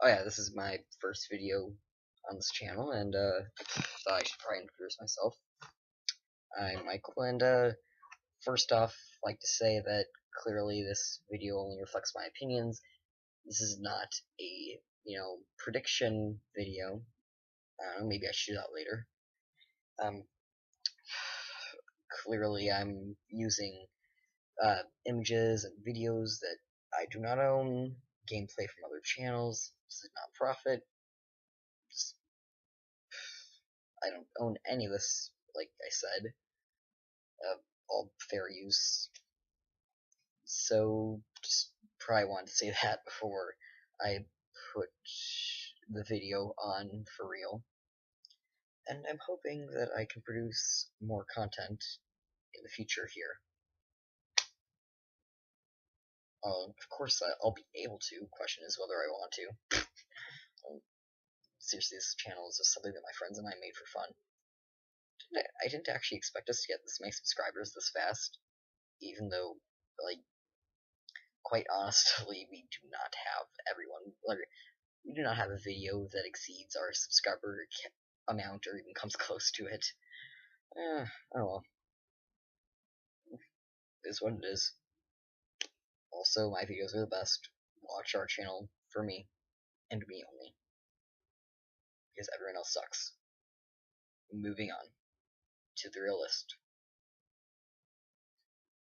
Oh yeah, this is my first video on this channel, and thought I should probably introduce myself. I'm Michael, and first off, I'd like to say that clearly this video only reflects my opinions. This is not a, prediction video. I don't know, maybe I should do that later. Clearly I'm using images and videos that I do not own, gameplay from other channels. This is not profit. I don't own any of this, like I said. All fair use. So, just probably wanted to say that before I put the video on for real. And I'm hoping that I can produce more content in the future here. Of course, I'll be able to. Question is whether I want to. Seriously, this channel is just something that my friends and I made for fun. I didn't actually expect us to get this many subscribers this fast, even though, like, quite honestly, we do not have everyone. We do not have a video that exceeds our subscriber amount or even comes close to it. Oh well. It is what it is. Also, my videos are the best. Watch our channel for me, and me only. Because everyone else sucks. Moving on to the real list.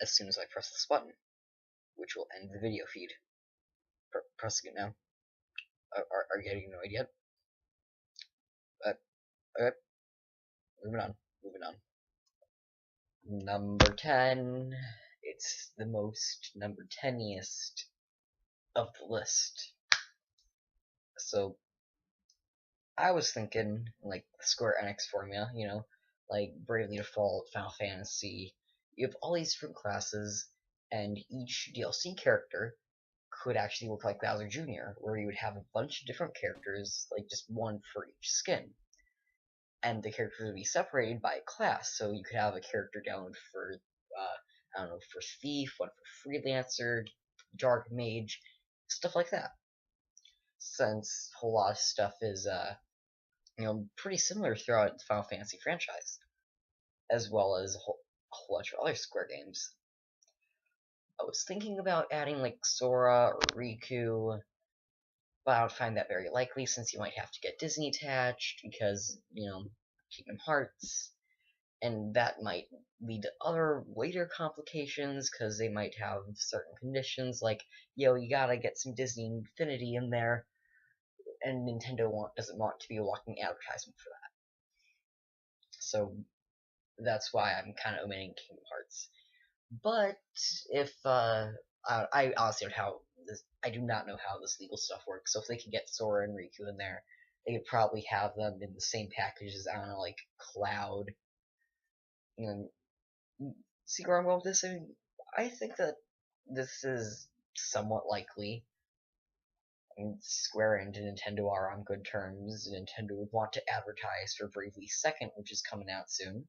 As soon as I press this button, which will end the video feed. Pressing it now. Are you getting annoyed yet? Okay. Moving on. Number 10. It's the most number 10iest of the list. So, I was thinking, like, the Square Enix formula, like Bravely Default, Final Fantasy. You have all these different classes, and each DLC character could actually look like Bowser Jr., where you would have a bunch of different characters, like just one for each skin. And the characters would be separated by a class, so you could have a character down for, for Thief, one for Freelancer, Dark Mage, stuff like that. Since a whole lot of stuff is, pretty similar throughout the Final Fantasy franchise, as well as a whole bunch of other Square games. I was thinking about adding, like, Sora or Riku, but I would find that very likely since you might have to get Disney attached because, Kingdom Hearts, and that might lead to other later complications because they might have certain conditions like, you gotta get some Disney Infinity in there, and Nintendo doesn't want to be a walking advertisement for that. So that's why I'm kind of omitting Kingdom Hearts. But if I honestly I do not know how this legal stuff works. So if they could get Sora and Riku in there, they could probably have them in the same package as, I don't know, like Cloud. See where I'm going with this? I think that this is somewhat likely. Square and Nintendo are on good terms. Nintendo would want to advertise for Bravely Second, which is coming out soon.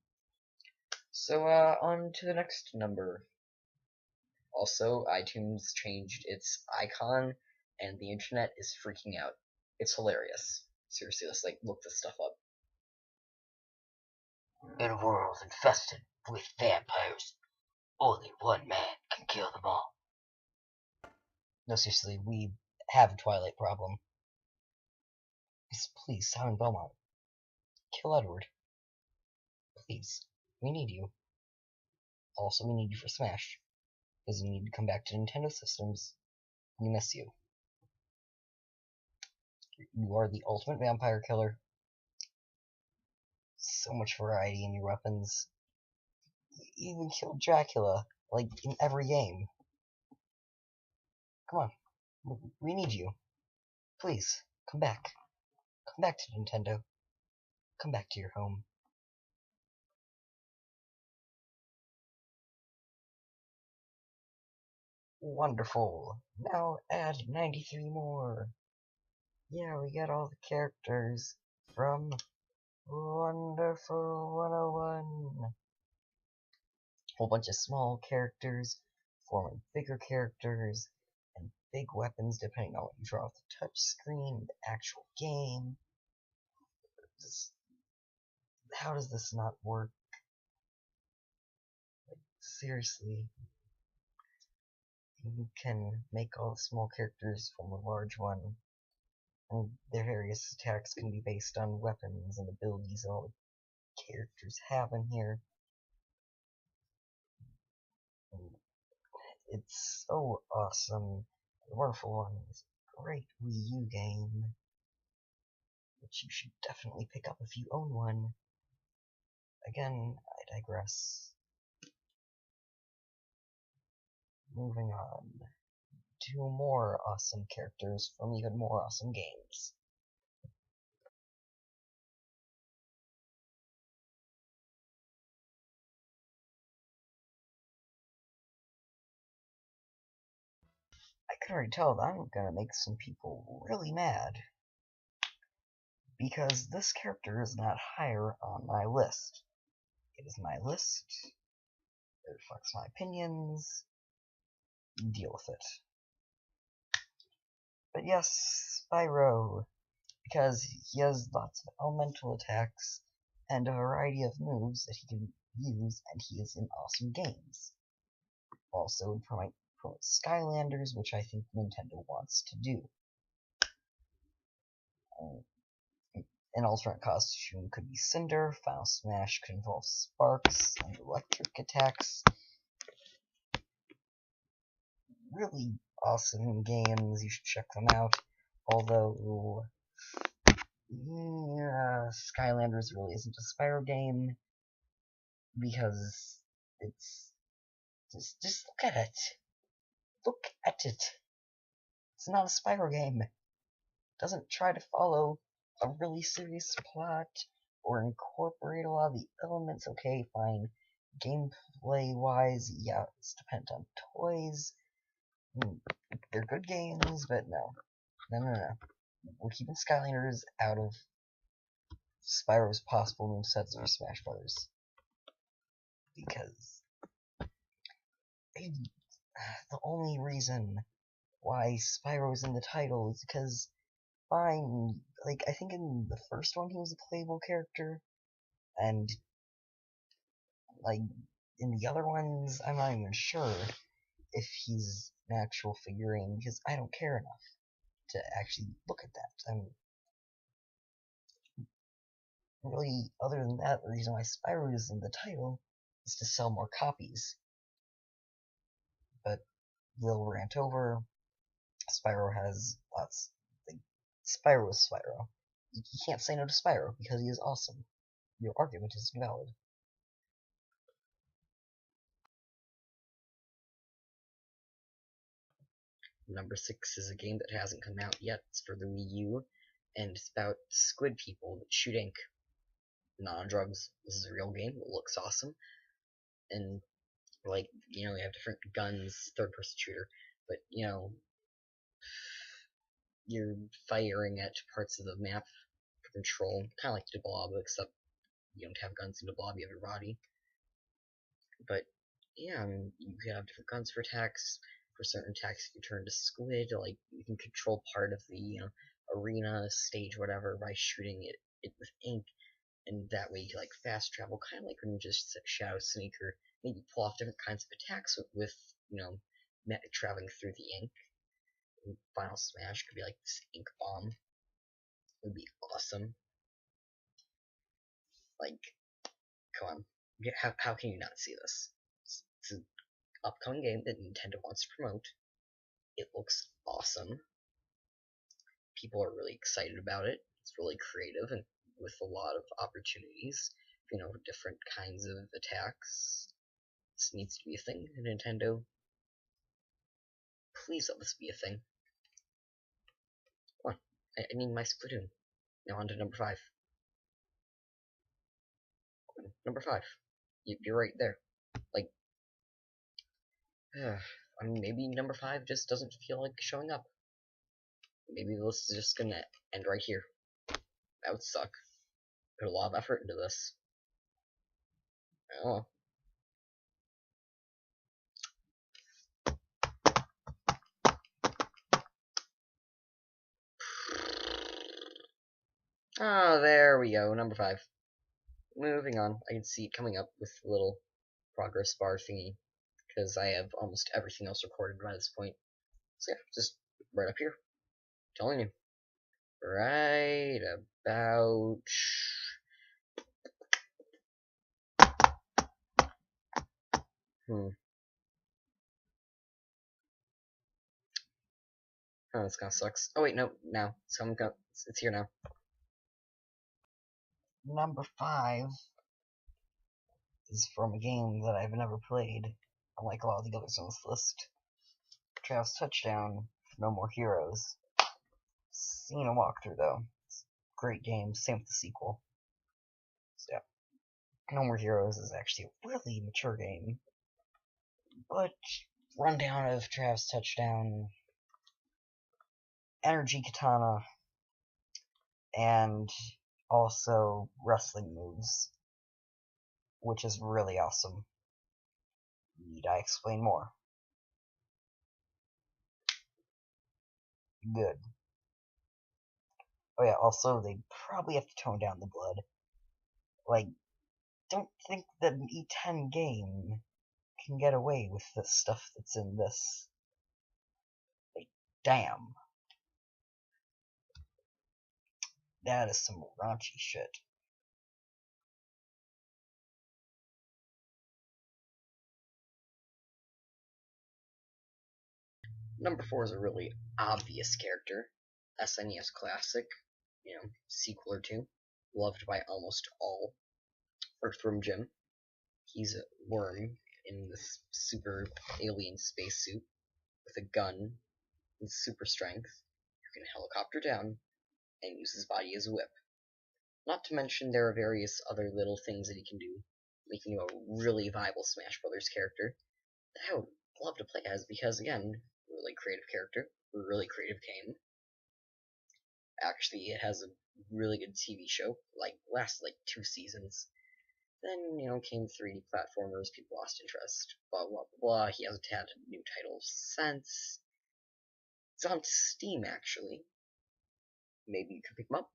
So, on to the next number. Also, iTunes changed its icon, and the internet is freaking out. It's hilarious. Seriously, let's, look this stuff up. In a world infested with vampires, only one man can kill them all. No, seriously, we have a Twilight problem. Please, Simon Belmont, kill Edward. Please, we need you. Also, we need you for Smash, because you need to come back to Nintendo systems. We miss you. You are the ultimate vampire killer. So much variety in your weapons. You even killed Dracula, like, in every game. Come on. We need you. Please, come back. Come back to Nintendo. Come back to your home. Wonderful. Now add 93 more. Yeah, we got all the characters from Wonderful 101. Whole bunch of small characters forming bigger characters, and big weapons depending on what you draw with the touch screen, the actual game. How does this not work? Like, seriously. You can make all the small characters from a large one, and their various attacks can be based on weapons and abilities all the characters have in here. And it's so awesome. The wonderful one is a great Wii U game, which you should definitely pick up if you own one. Again, I digress. Moving on to more awesome characters from even more awesome games. I can already tell that I'm gonna make some people really mad, because this character is not higher on my list. It is my list, it reflects my opinions, deal with it. But yes, Spyro, because he has lots of elemental attacks and a variety of moves that he can use, and he is in awesome games. Also, promote Skylanders, which I think Nintendo wants to do. An alternate costume could be Cinder. Final Smash could involve sparks and electric attacks. Really awesome games. You should check them out. Although, Skylanders really isn't a Spyro game, because it's just look at it. Look at it. It's not a Spyro game. It doesn't try to follow a really serious plot or incorporate a lot of the elements. Okay, fine. Gameplay-wise, yeah, it's dependent on toys. They're good games, but no. We're keeping Skylanders out of Spyro's possible movesets for Smash Bros. Because the only reason why Spyro's in the title is because, fine, like, I think in the first one he was a playable character, and, like, in the other ones, I'm not even sure if he's an actual figurine, because I don't care enough to actually look at that. Really, other than that, the reason why Spyro is in the title is to sell more copies. But we'll rant over. Spyro has lots. Like, Spyro is Spyro. You can't say no to Spyro because he is awesome. Your argument is invalid. Number 6 is a game that hasn't come out yet. It's for the Wii U, and it's about squid people that shoot ink. Not on drugs. This is a real game. It looks awesome. And, like, you know, you have different guns, third-person shooter, but, you know, you're firing at parts of the map for control, kind of like the Blob, except you don't have guns in the Blob, you have your body. But, yeah, you have different guns for attacks. For certain attacks, you turn to squid, like, you can control part of the, you know, arena, stage, whatever, by shooting it with ink, and that way you can, like, fast travel, kind of like when you just Shadow Sneak, or maybe pull off different kinds of attacks with you know, traveling through the ink. And Final Smash could be like this ink bomb. It would be awesome. Like, come on. How can you not see this? It's an upcoming game that Nintendo wants to promote. It looks awesome. People are really excited about it. It's really creative and with a lot of opportunities, you know, different kinds of attacks. This needs to be a thing. Nintendo, please let this be a thing. Come on. I need my Splatoon. Now on to number 5. Number 5. You're right there. Like, I mean, maybe number 5 just doesn't feel like showing up. Maybe the list is just gonna end right here. That would suck. Put a lot of effort into this. Oh. Oh, there we go, number 5. Moving on, I can see it coming up with a little progress bar thingy, because I have almost everything else recorded by this point. So yeah, just right up here, telling you. Right about... Oh, this kind of sucks. Oh wait, no, now. It's here now. Number 5 is from a game that I've never played, unlike a lot of the others on this list. Travis Touchdown, No More Heroes. Seen a walkthrough though. It's a great game, same with the sequel. So yeah. No More Heroes is actually a really mature game. But rundown of Travis Touchdown, Energy Katana, and also wrestling moves, which is really awesome. Need I explain more? Good. Oh yeah, also, they probably have to tone down the blood. Like, don't think that an E10 game can get away with the stuff that's in this. Like, damn. That is some raunchy shit. Number 4 is a really obvious character. SNES classic, sequel or two. Loved by almost all. Earthworm Jim. He's a worm in this super alien spacesuit with a gun and super strength. You can helicopter down and use his body as a whip. Not to mention there are various other little things that he can do, making him a really viable Smash Bros character that I would love to play as because, again, really creative character, really creative game. Actually, it has a really good TV show, lasted 2 seasons. Then, came 3D platformers, people lost interest, blah blah blah. He hasn't had a new title since. It's on Steam, actually. Maybe you could pick him up.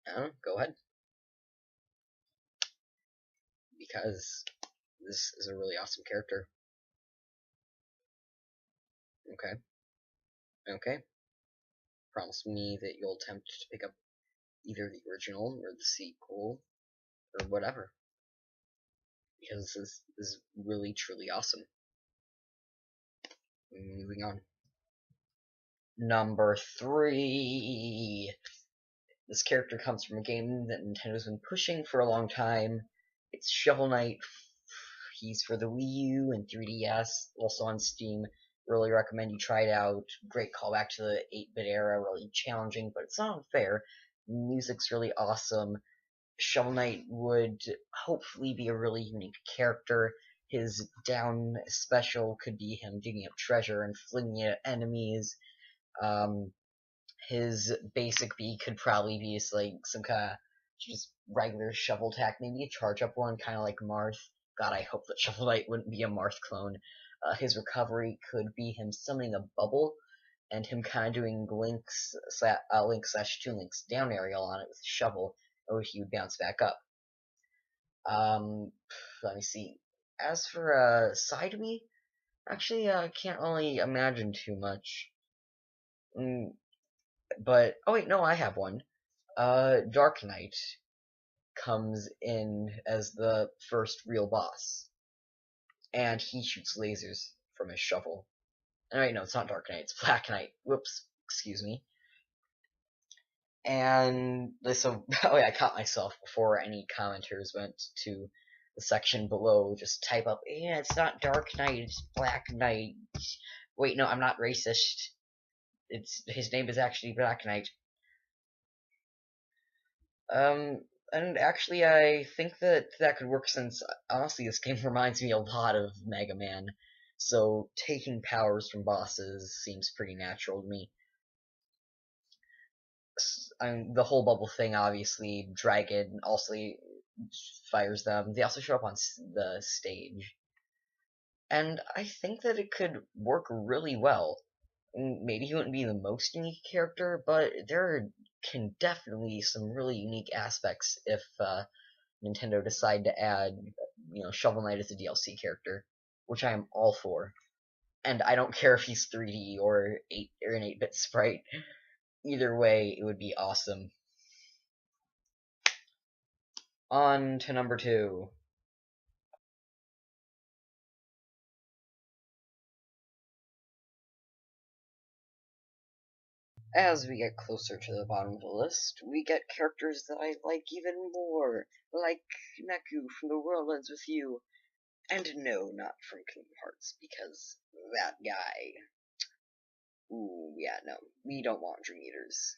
I don't know, go ahead. Because this is a really awesome character. Okay. Promise me that you'll attempt to pick up either the original or the sequel or whatever. Because this is really, truly awesome. Moving on. Number 3. This character comes from a game that Nintendo's been pushing for a long time. It's Shovel Knight. He's for the Wii U and 3DS, also on Steam. Really recommend you try it out. Great callback to the 8-bit era, really challenging, but it's not unfair. Music's really awesome. Shovel Knight would hopefully be a really unique character. His down special could be him digging up treasure and flinging it at enemies. His basic B could probably be some kind of just regular shovel attack, maybe a charge up one, kind of like Marth. God, I hope that Shovel Knight wouldn't be a Marth clone. His recovery could be him summoning a bubble and him kind of doing Link/Two Links down aerial on it with a shovel, or he would bounce back up. Let me see. As for side Wii, actually, I can't really imagine too much. But oh wait, no, I have one. Dark Knight comes in as the first real boss, and he shoots lasers from his shovel. And wait, no, it's not Dark Knight, it's Black Knight. Whoops, excuse me. And so, oh yeah, I caught myself before any commenters went to the section below. Just type up, yeah, it's not Dark Knight, it's Black Knight. Wait, no, I'm not racist. His name is actually Black Knight. And actually, I think that could work since, honestly, this game reminds me a lot of Mega Man. So, taking powers from bosses seems pretty natural to me. The whole bubble thing, obviously, Dragon also fires them. They also show up on the stage. And I think that it could work really well. Maybe he wouldn't be the most unique character, but there are can definitely some really unique aspects if Nintendo decide to add, Shovel Knight as a DLC character, which I am all for. And I don't care if he's 3D or an 8-bit sprite. Either way, it would be awesome. On to number 2. As we get closer to the bottom of the list, we get characters that I like even more, like Neku from The World Ends With You. And no, not from Kingdom Hearts, because that guy. Ooh, yeah, no. We don't want Dream Eaters.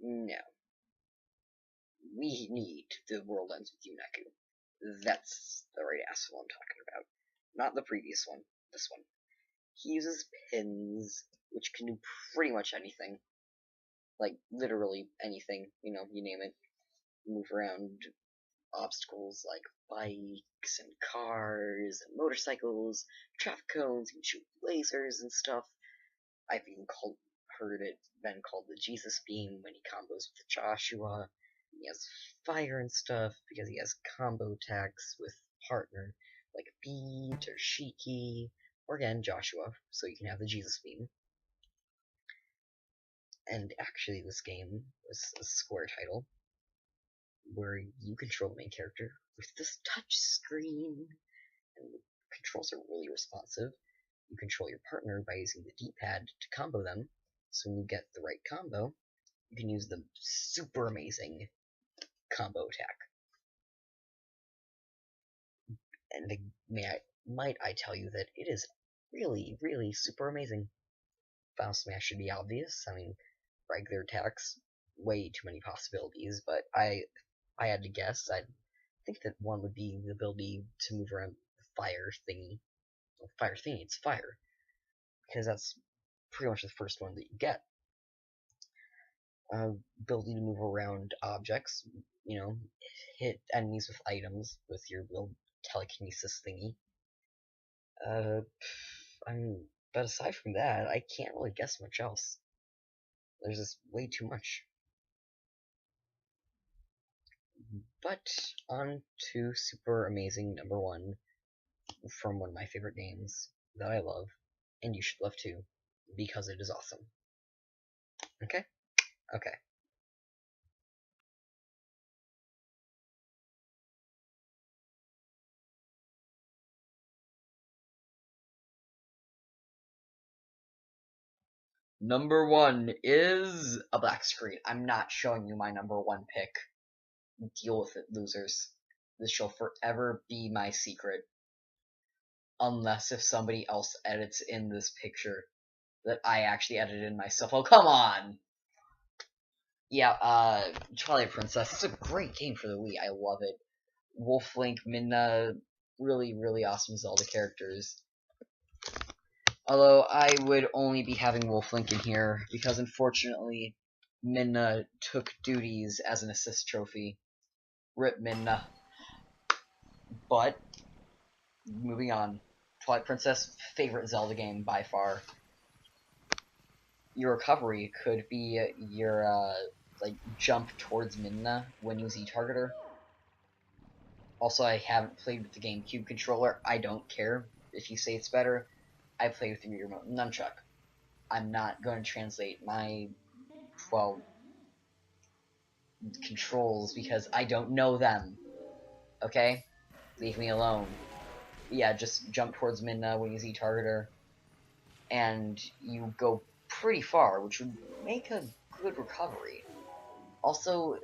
No. We need The World Ends With You, Neku. That's the right asshole I'm talking about. Not the previous one. This one. He uses pins, which can do pretty much anything. Like, literally anything. You name it. Move around obstacles like bikes and cars and motorcycles, traffic cones, you can shoot lasers and stuff. I've even heard it been called the Jesus Beam when he combos with Joshua. He has fire and stuff because he has combo attacks with partner like Beat or Shiki, or again Joshua, so you can have the Jesus Beam. And actually this game was a Square title, where you control the main character with this touch screen, and the controls are really responsive. You control your partner by using the D-pad to combo them, so when you get the right combo, you can use the super amazing combo attack. And might I tell you that it is really, really super amazing. Final Smash should be obvious. I mean, regular attacks, way too many possibilities, but I had to guess. I think that one would be the ability to move around the fire thingy. Well, fire thingy, it's fire. Because that's pretty much the first one that you get. Ability to move around objects, hit enemies with items with your little telekinesis thingy. But aside from that, I can't really guess much else. There's just way too much. But on to super amazing number 1 from one of my favorite games that I love, and you should love too, because it is awesome. Okay? Okay. Number 1 is a black screen. I'm not showing you my number 1 pick. Deal with it, losers. This shall forever be my secret. Unless if somebody else edits in this picture that I actually edited in myself. Oh, come on! Yeah, Twilight Princess. It's a great game for the Wii. I love it. Wolf Link, Midna, really, really awesome Zelda characters. Although I would only be having Wolf Link in here because unfortunately Midna took duties as an assist trophy. Rip Midna. But moving on. Twilight Princess, favorite Zelda game by far. Your recovery could be your jump towards Midna when you Z-target her. Also, I haven't played with the GameCube controller. I don't care if you say it's better. I play with the remote nunchuck. I'm not going to translate my, controls because I don't know them. Okay? Leave me alone. Yeah, just jump towards Midna when you Z-target her, and you go pretty far, which would make a good recovery. Also,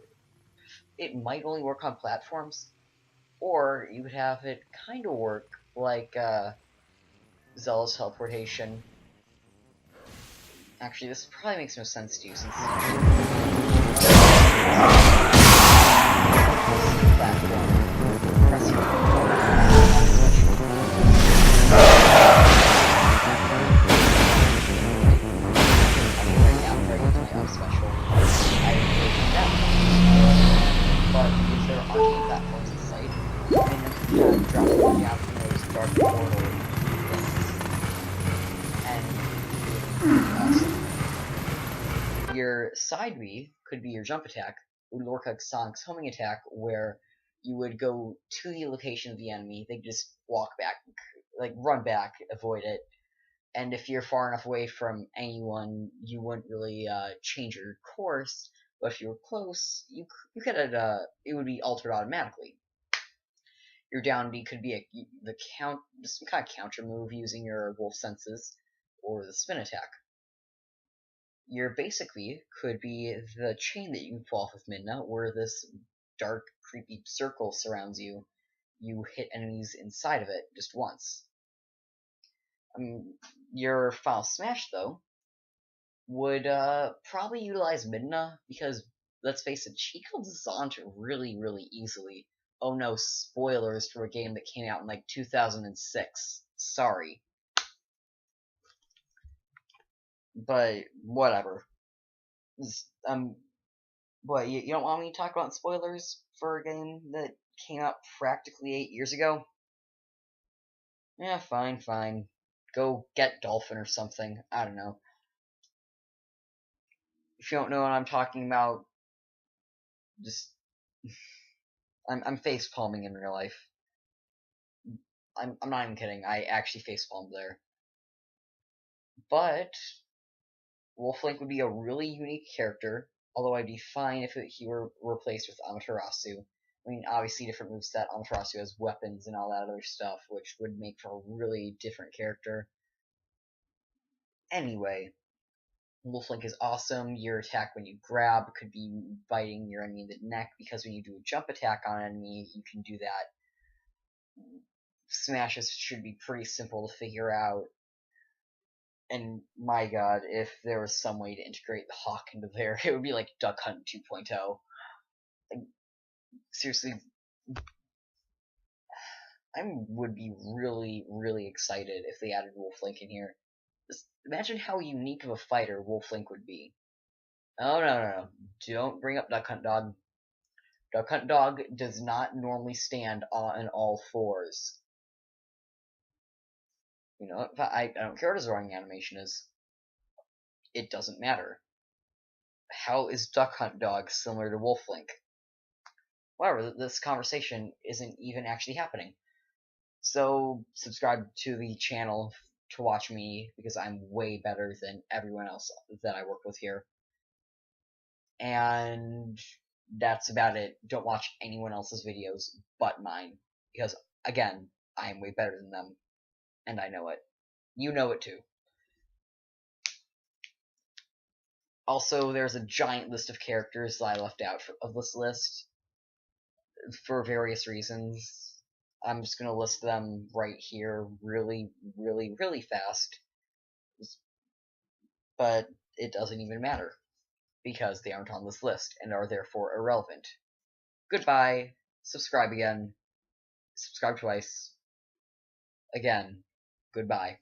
it might only work on platforms, or you could have it kind of work like Zelda's teleportation. Actually, this probably makes no sense to you since Your side B could be your jump attack. It would work like Sonic's homing attack, where you would go to the location of the enemy, they just walk back, like run back, avoid it. And if you're far enough away from anyone, you wouldn't really change your course. But if you were close, you could it would be altered automatically. Your down B could be some kind of counter move using your wolf senses, or the spin attack. Your basic B could be the chain that you can pull off with Midna, where this dark, creepy circle surrounds you. You hit enemies inside of it just once. Your final smash, though, would probably utilize Midna, because, let's face it, she kills Zont really, really easily. Oh no, spoilers for a game that came out in like 2006. Sorry. But, whatever. What, you don't want me to talk about spoilers for a game that came out practically 8 years ago? Yeah, fine. Go get Dolphin or something. I don't know. If you don't know what I'm talking about, just... I'm face palming in real life. I'm not even kidding. I actually face palmed there. But Wolf Link would be a really unique character, although I'd be fine if he were replaced with Amaterasu. I mean, obviously different moveset. Amaterasu has weapons and all that other stuff, which would make for a really different character. Anyway, Wolf Link is awesome. Your attack when you grab could be biting your enemy in the neck, because when you do a jump attack on an enemy, you can do that. Smashes should be pretty simple to figure out. And my god, if there was some way to integrate the Hawk into there, it would be like Duck Hunt 2.0. Like, seriously, I would be really, really excited if they added Wolf Link in here. Just imagine how unique of a fighter Wolf Link would be. Oh, no. Don't bring up Duck Hunt Dog. Duck Hunt Dog does not normally stand on all fours. You know, I don't care what his running animation is. It doesn't matter. How is Duck Hunt Dog similar to Wolf Link? However, this conversation isn't even actually happening. So, subscribe to the channel to watch me, because I'm way better than everyone else that I work with here. And that's about it. Don't watch anyone else's videos but mine, because, again, I am way better than them, and I know it. You know it too. Also, there's a giant list of characters that I left out of this list for various reasons. I'm just going to list them right here really, really, really fast. But it doesn't even matter, because they aren't on this list and are therefore irrelevant. Goodbye. Subscribe again. Subscribe twice. Again. Goodbye.